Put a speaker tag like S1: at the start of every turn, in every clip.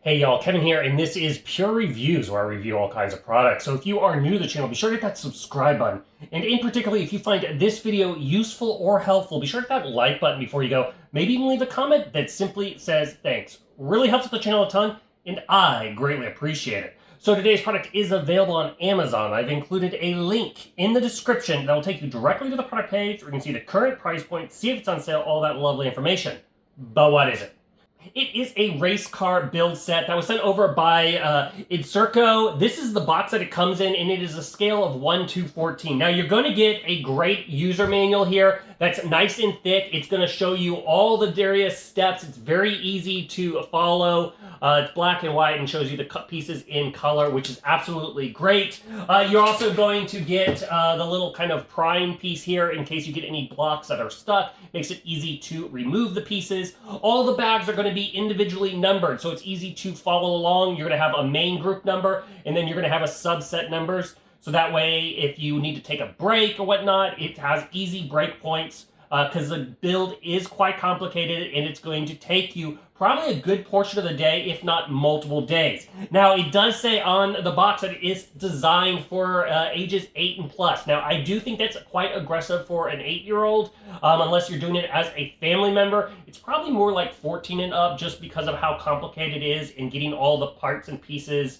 S1: Hey y'all, Kevin here, and this is Pure Reviews, where I review all kinds of products. So if you are new to the channel, be sure to hit that subscribe button. And in particular, if you find this video useful or helpful, be sure to hit that like button before you go. Maybe even leave a comment that simply says thanks. Really helps with the channel a ton, and I greatly appreciate it. So today's product is available on Amazon. I've included a link in the description that will take you directly to the product page where you can see the current price point, see if it's on sale, all that lovely information. But what is it? It is a race car build set that was sent over by Educiro. This is the box that it comes in, and it is a scale of 1 to 14. Now, you're going to get a great user manual here that's nice and thick. It's going to show you all the various steps. It's very easy to follow. It's black and white and shows you the cut pieces in color, which is absolutely great. You're also going to get the little kind of prime piece here in case you get any blocks that are stuck. Makes it easy to remove the pieces. All the bags are going to be individually numbered, so it's easy to follow along. You're going to have a main group number, and then you're going to have a subset numbers. So that way, if you need to take a break or whatnot, it has easy break points because the build is quite complicated, and it's going to take you probably a good portion of the day, if not multiple days. Now, it does say on the box that it is designed for ages 8 and plus. Now, I do think that's quite aggressive for an 8-year-old, unless you're doing it as a family member. It's probably more like 14 and up just because of how complicated it is in getting all the parts and pieces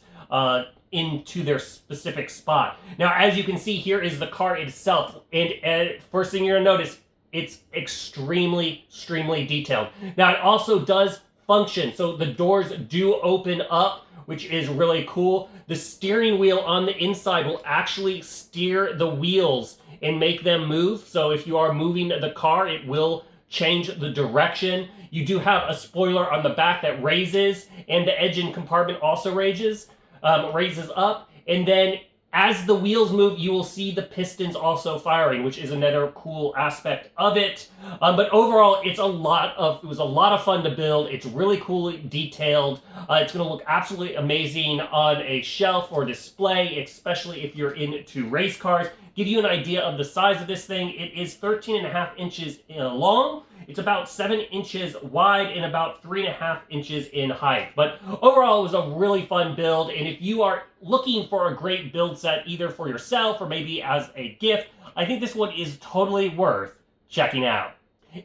S1: into their specific spot. Now, as you can see, here is the car itself. And first thing you're gonna notice, it's extremely detailed. Now, it also does function. So the doors do open up, which is really cool. The steering wheel on the inside will actually steer the wheels and make them move. So if you are moving the car, it will change the direction. You do have a spoiler on the back that raises, and the engine compartment also raises up. And then as the wheels move, you will see the pistons also firing, which is another cool aspect of it. But overall, it was a lot of fun to build. It's really coolly detailed. It's going to look absolutely amazing on a shelf or display, especially if you're into race cars. Give you an idea of the size of this thing. It is 13.5 inches long. It's about 7 inches wide and about 3.5 inches in height. But overall, it was a really fun build. And if you are looking for a great build set, either for yourself or maybe as a gift, I think this one is totally worth checking out.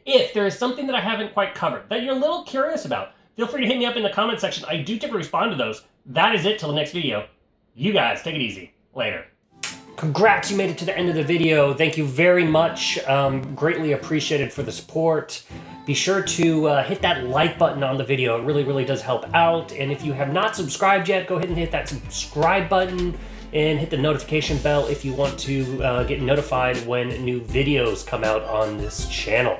S1: If there is something that I haven't quite covered that you're a little curious about, feel free to hit me up in the comment section. I do typically respond to those. That is it till the next video. You guys, take it easy. Later. Congrats, you made it to the end of the video. Thank you very much. Greatly appreciated for the support. Be sure to hit that like button on the video. It really does help out. And if you have not subscribed yet, go ahead and hit that subscribe button and hit the notification bell if you want to get notified when new videos come out on this channel.